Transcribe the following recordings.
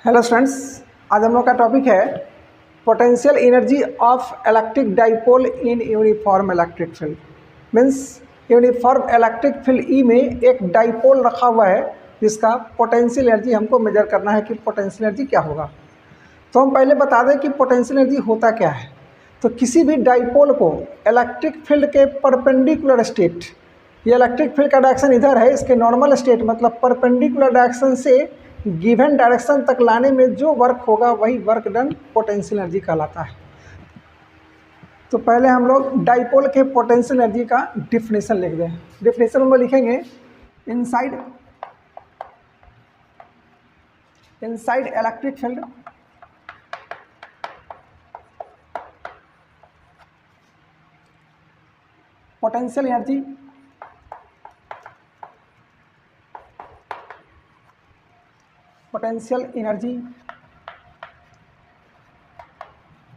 Hello students, आज हम लोग का टॉपिक है potential energy of electric dipole in uniform electric field. Means uniform electric field E में एक डाइपोल रखा हुआ है जिसका पोटेंशियल एनर्जी हमको मेजर करना है कि पोटेंशियल एनर्जी क्या होगा। तो हम पहले बता दें कि पोटेंशियल एनर्जी होता क्या है। तो किसी भी डाइपोल को इलेक्ट्रिक फील्ड के परपेंडिकुलर स्टेट, ये इलेक्ट्रिक फील्ड का डायरेक्शन इधर है, इसके नॉर्मल स्टेट मतलब परपेंडिकुलर डायरेक्शन से गिवन डायरेक्शन तक लाने में जो वर्क होगा वही वर्क डन पोटेंशियल एनर्जी कहलाता है। तो पहले हम लोग डाइपोल के पोटेंशियल एनर्जी का डिफिनेशन लिख दें। डिफिनेशन में लिखेंगे inside electric field potential energy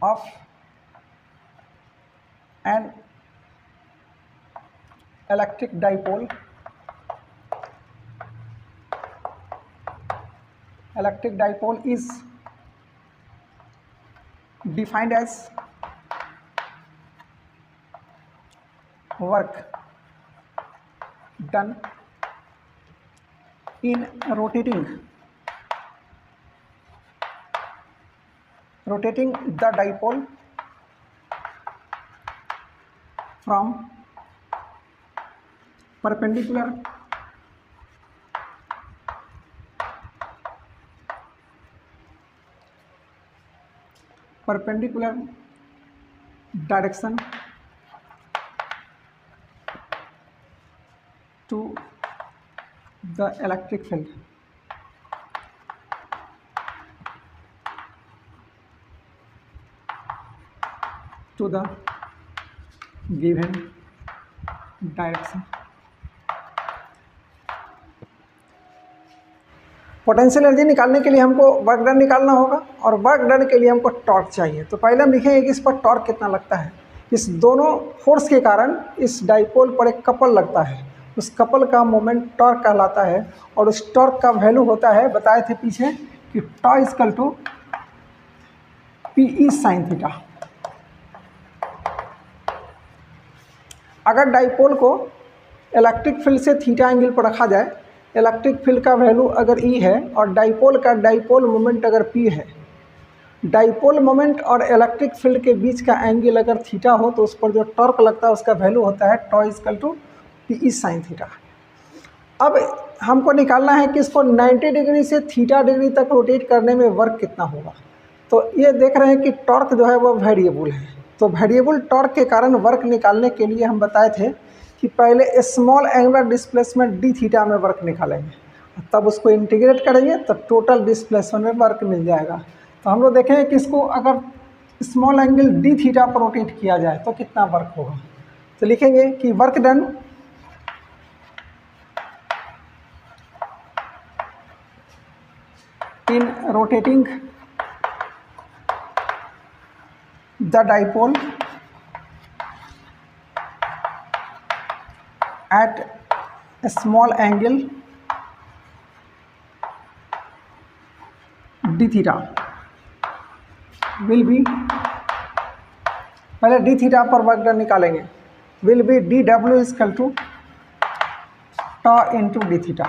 of an electric dipole is defined as work done in rotating the dipole from perpendicular direction to the electric field. To the given direction. Potential energy निकालने के लिए हमको work done निकालना होगा और work done के लिए हमको टॉर्क चाहिए। तो पहले हम लिखेंगे कि इस पर टॉर्क कितना लगता है। इस दोनों फोर्स के कारण इस डाइपोल पर एक कपल लगता है, उस कपल का मोमेंट टॉर्क कहलाता है और उस टॉर्क का वैल्यू होता है, बताए थे पीछे कि tau equal to p sine theta. अगर डाइपोल को इलेक्ट्रिक फील्ड से थीटा एंगल पर रखा जाए, इलेक्ट्रिक फील्ड का वैल्यू अगर ई है और डाइपोल का डाइपोल मोमेंट अगर पी है, डाइपोल मोमेंट और इलेक्ट्रिक फील्ड के बीच का एंगल अगर थीटा हो तो उस पर जो टॉर्क लगता है उसका वैल्यू होता है tau equal to p sine theta. अब हमको निकालना है कि इसको 90 डिग्री से थीटा डिग्री तक रोटेट करने में वर्क कितना होगा। तो ये देख रहे हैं कि टॉर्क जो है वो वेरिएबल है। तो वेरिएबल टॉर्क के कारण वर्क निकालने के लिए हम बताए थे कि पहले small angular displacement D theta में वर्क निकालेंगे, तब उसको इंटीग्रेट करेंगे तो टोटल डिस्प्लेसमेंट में वर्क मिल जाएगा। तो हम लोग देखेंगे कि इसको अगर स्मॉल एंगल डी थीटा पर रोटेट किया जाए तो कितना वर्क होगा। तो लिखेंगे कि work done in rotating the dipole at a small angle d theta will be, पहले d थीटा पर वर्क डन निकालेंगे, will be dw equal to tau into D theta.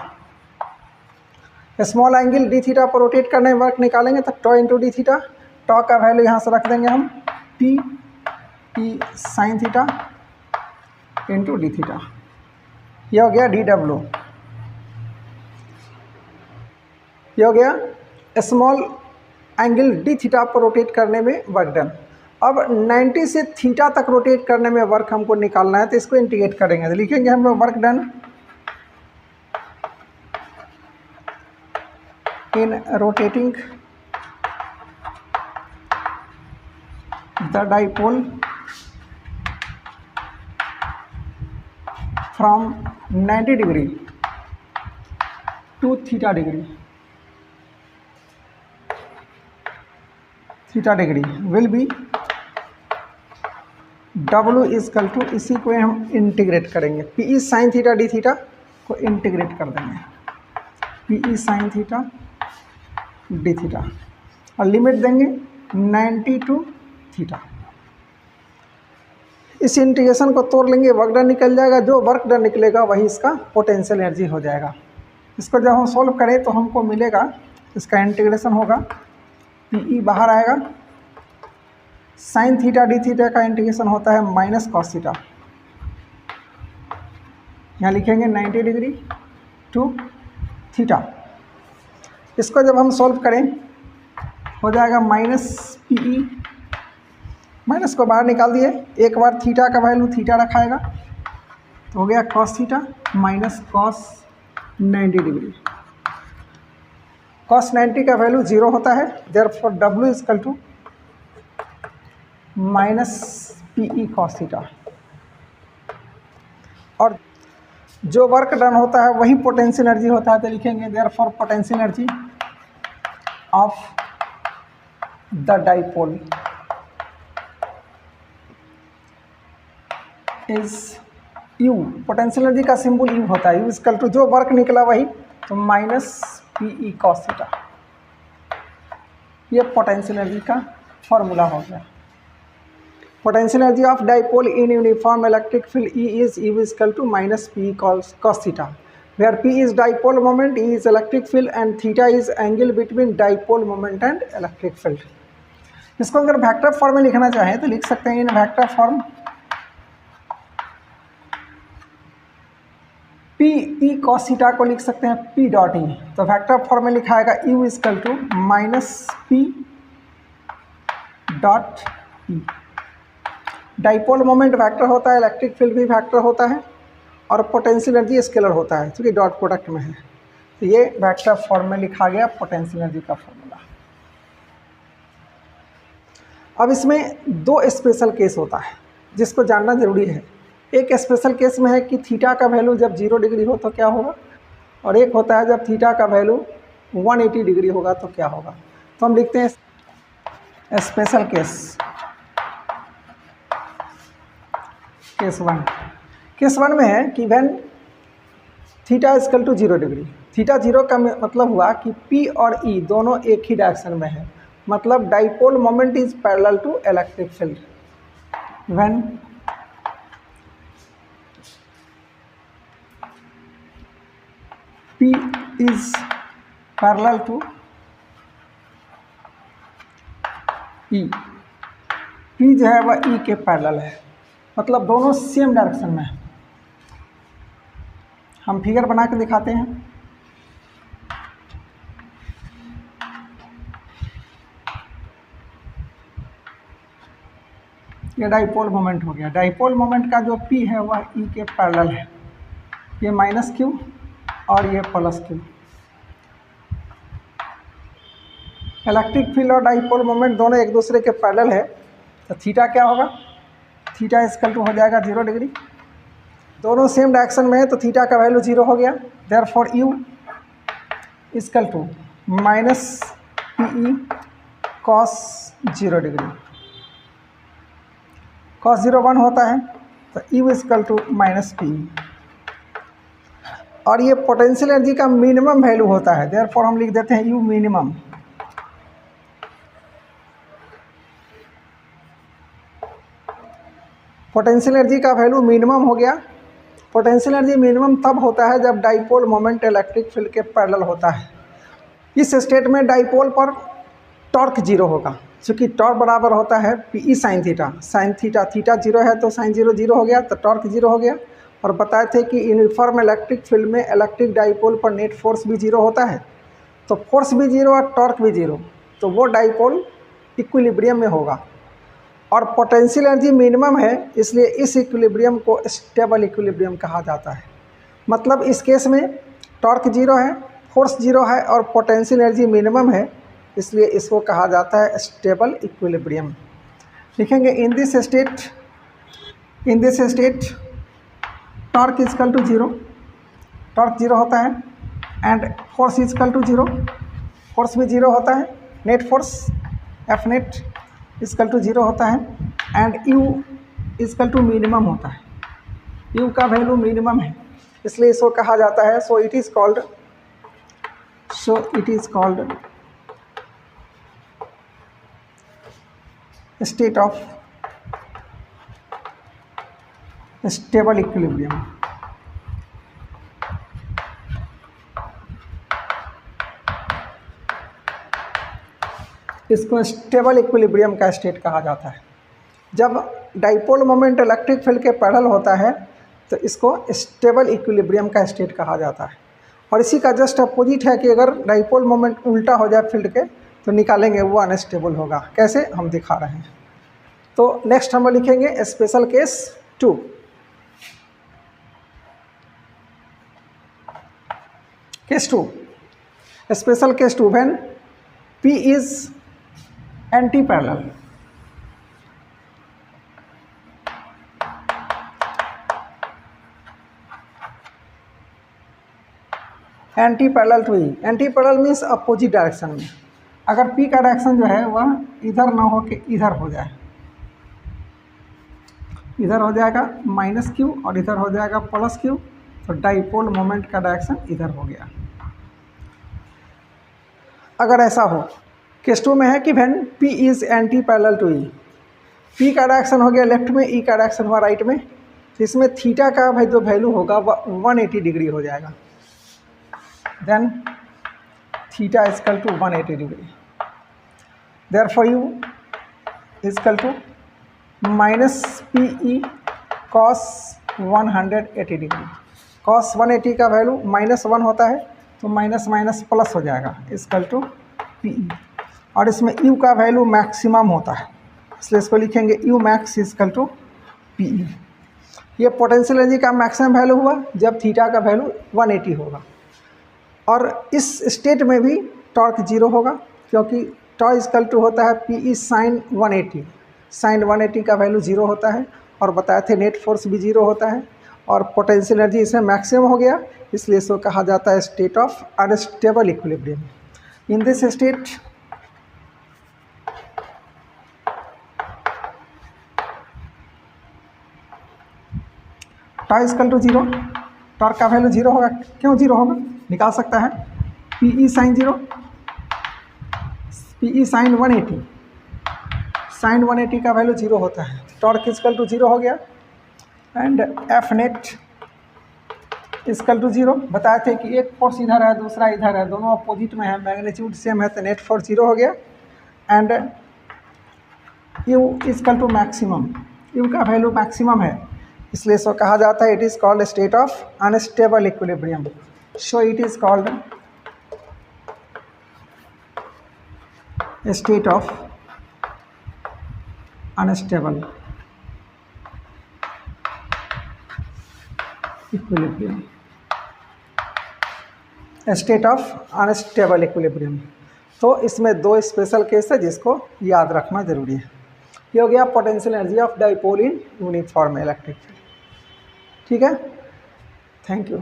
Small angle D theta पर rotate करने में work निकालेंगे तो tau into D theta. Tau का value यहाँ से रख देंगे हम P sine theta into D theta. यह हो गया डी डब्ल्यू, यह हो गया स्मॉल एंगल डी थीटा पर रोटेट करने में वर्क डन। अब 90 से थीटा तक रोटेट करने में वर्क हमको निकालना है तो इसको इंटीग्रेट करेंगे। तो लिखेंगे हम लोग work done in rotating the dipole from 90 degree to theta degree will be W equal to, इसी को हम इंटीग्रेट करेंगे, P sine theta D theta को इंटीग्रेट कर देंगे, P sine theta D theta, और लिमिट देंगे 90 टू थीटा। इस इंटीग्रेशन को तोड़ लेंगे, वर्क डन निकल जाएगा, जो वर्क डन निकलेगा वही इसका पोटेंशियल एनर्जी हो जाएगा। इसको जब हम सॉल्व करें तो हमको मिलेगा, इसका इंटीग्रेशन होगा, पी बाहर आएगा, साइन थीटा डी थीटा का इंटीग्रेशन होता है माइनस कॉस थीटा, यहाँ लिखेंगे 90 डिग्री टू थीटा। इसको जब हम सॉल्व करें हो जाएगा माइनस पी, माइनस को बाहर निकाल दिए, एक बार थीटा का वैल्यू थीटा रखाएगा तो हो गया cos theta minus cos 90 degree. Cos 90 का वैल्यू 0 होता है, therefore W equal to minus P cos theta, और जो वर्क डन होता है वही पोटेंशियल एनर्जी होता है, तो लिखेंगे therefore potential energy of the dipole is U। Potential energy का सिंबल U होता है, U इक्वल टू जो वर्क निकला वही, तो माइनस पी कॉस थीटा। ये पोटेंशियल एनर्जी का फॉर्मूला हो गया। Potential energy of dipole in uniform electric field E is U equal to minus P cos theta, where P is dipole moment, E is electric field and theta is angle between dipole moment and electric field. इसको अगर vector form में लिखना चाहें तो लिख सकते हैं इन vector form, P E cos theta को लिख सकते हैं पी डॉट ई, तो वेक्टर फॉर्म में लिखा आएगा U equal to minus P dot E. Dipole moment vector होता है, इलेक्ट्रिक फील्ड भी वेक्टर होता है, और पोटेंशियल एनर्जी स्केलर होता है क्योंकि डॉट प्रोडक्ट में है, तो ये वेक्टर फॉर्म में लिखा गया पोटेंशियल एनर्जी का फॉर्मूला। अब इसमें दो स्पेशल केस होता है जिसको जानना जरूरी है। एक स्पेशल केस में है कि थीटा का वैल्यू जब 0 डिग्री हो तो क्या होगा, और एक होता है जब थीटा का वैल्यू 180 डिग्री होगा तो क्या होगा। तो हम लिखते हैं स्पेशल केस, केस वन में है कि when theta equal to 0 degree, theta 0 का मतलब हुआ कि P और E दोनों एक ही डायरेक्शन में है, मतलब dipole moment is parallel to electric field. When P is parallel to E, P जो है वह E के पैरेलल है, मतलब दोनों सेम डायरेक्शन में है। हम फिगर बना के दिखाते हैं। ये डाइपोल मोमेंट हो गया, डाइपोल मोमेंट का जो P है वह E के पैरेलल है, ये माइनस Q और ये प्लस Q। इलेक्ट्रिक फील्ड और डाइपोल मोमेंट दोनों एक दूसरे के पैरेलल है, तो थीटा क्या होगा, थीटा इक्वल टू हो जाएगा 0 डिग्री। दोनों सेम डायरेक्शन में है तो थीटा का वैल्यू 0 हो गया, therefore U equal to minus P cos 0 degree. Cos 0 1 होता है तो U equal to minus P, और ये पोटेंशियल एनर्जी का मिनिमम वैल्यू होता है, देयरफॉर हम लिख देते हैं U मिनिमम। पोटेंशियल एनर्जी का वैल्यू मिनिमम हो गया। पोटेंशियल एनर्जी मिनिमम तब होता है जब डाइपोल मोमेंट इलेक्ट्रिक फील्ड के पैरेलल होता है। इस स्टेट में डाइपोल पर टॉर्क 0 होगा, क्योंकि टॉर्क बराबर होता है P sine theta. Sine theta 0 है तो साइन 0 0 हो गया, तो टॉर्क 0 हो गया। और बताए थे कि यूनिफॉर्म इलेक्ट्रिक फील्ड में इलेक्ट्रिक डाइपोल पर नेट फोर्स भी 0 होता है, तो फोर्स भी 0 और टॉर्क भी 0, तो वो डाइपोल इक्विलिब्रियम में होगा। और पोटेंशियल एनर्जी मिनिमम है, इसलिए इस इक्विलिब्रियम को स्टेबल इक्विलिब्रियम कहा जाता है। मतलब इस केस में टॉर्क 0 है, फोर्स 0 है और पोटेंशियल एनर्जी मिनिमम है, इसलिए इसको कहा जाता है स्टेबल इक्विलिब्रियम। लिखेंगे in this state torque equal to 0, torque 0 होता है, and force equal to 0, force भी 0 होता है, net force F net equal to 0 होता है, and U equal to minimum होता है। यू का वैल्यू मिनिमम है, इसलिए इसको कहा जाता है, सो it is called state of stable equilibrium. इसको स्टेबल इक्विलिब्रियम का स्टेट कहा जाता है। जब डाइपोल मोमेंट इलेक्ट्रिक फील्ड के पैरेलल होता है तो इसको स्टेबल इक्विलिब्रियम का स्टेट कहा जाता है। और इसी का जस्ट अपोजिट है कि अगर डाइपोल मोमेंट उल्टा हो जाए फील्ड के तो निकालेंगे वो अनस्टेबल होगा। कैसे, हम दिखा रहे हैं। तो नेक्स्ट हम लिखेंगे special case 2। Case 2, special case 2 when P is anti parallel. Anti parallel to E. Anti parallel means opposite direction में। अगर P का डायरेक्शन जो है वह इधर ना हो के इधर हो जाए, इधर हो जाएगा -q और इधर हो जाएगा +q, तो डाइपोल मोमेंट का डायरेक्शन इधर हो गया। अगर ऐसा हो, केस 2 में है कि when P is anti parallel to E। P का डायरेक्शन हो गया लेफ्ट में, E का डायरेक्शन हुआ राइट में, तो इसमें थीटा का भाई जो वैल्यू होगा वह 180 डिग्री हो जाएगा। Then theta equal to 180 degree. Therefore U equal to -PE cos 180 degree. cos 180 का वैल्यू -1 होता है तो माइनस माइनस प्लस हो जाएगा, इजकल टू PE। और इसमें U का वैल्यू मैक्सिमम होता है, इसलिए इसको लिखेंगे U max equal to PE। ये पोटेंशियल एनर्जी का मैक्सिमम वैल्यू हुआ जब थीटा का वैल्यू 180 होगा। और इस स्टेट में भी टॉर्क 0 होगा, क्योंकि टॉ इजकल टू होता है PE साइन 180। साइन 180 का वैल्यू 0 होता है, और बताए थे नेट फोर्स भी 0 होता है, और पोटेंशियल एनर्जी इसमें मैक्सिमम हो गया, इसलिए इसको कहा जाता है state of unstable equilibrium. In this state tau equal to 0, torque का वैल्यू 0 होगा। क्यों 0 होगा, निकाल सकता है PE sine 0, PE sine 180, sine 180 का वैल्यू 0 होता है, टॉर्क इजकल टू 0 हो गया। And F net equal to 0। बताए थे कि एक फोर्स इधर है दूसरा इधर है, दोनों अपोजिट में है, मैग्नीट्यूड सेम है, तो नेट फोर्स 0 हो गया। And U equal to maximum, U का वैल्यू मैक्सिमम है, इसलिए इसको कहा जाता है it is called state of unstable equilibrium. So it is called state of unstable equilibrium. State of unstable equilibrium. तो इसमें 2 स्पेशल केस है जिसको याद रखना जरूरी है। ये हो गया potential energy of dipole in uniform electric field. ठीक है, थैंक यू।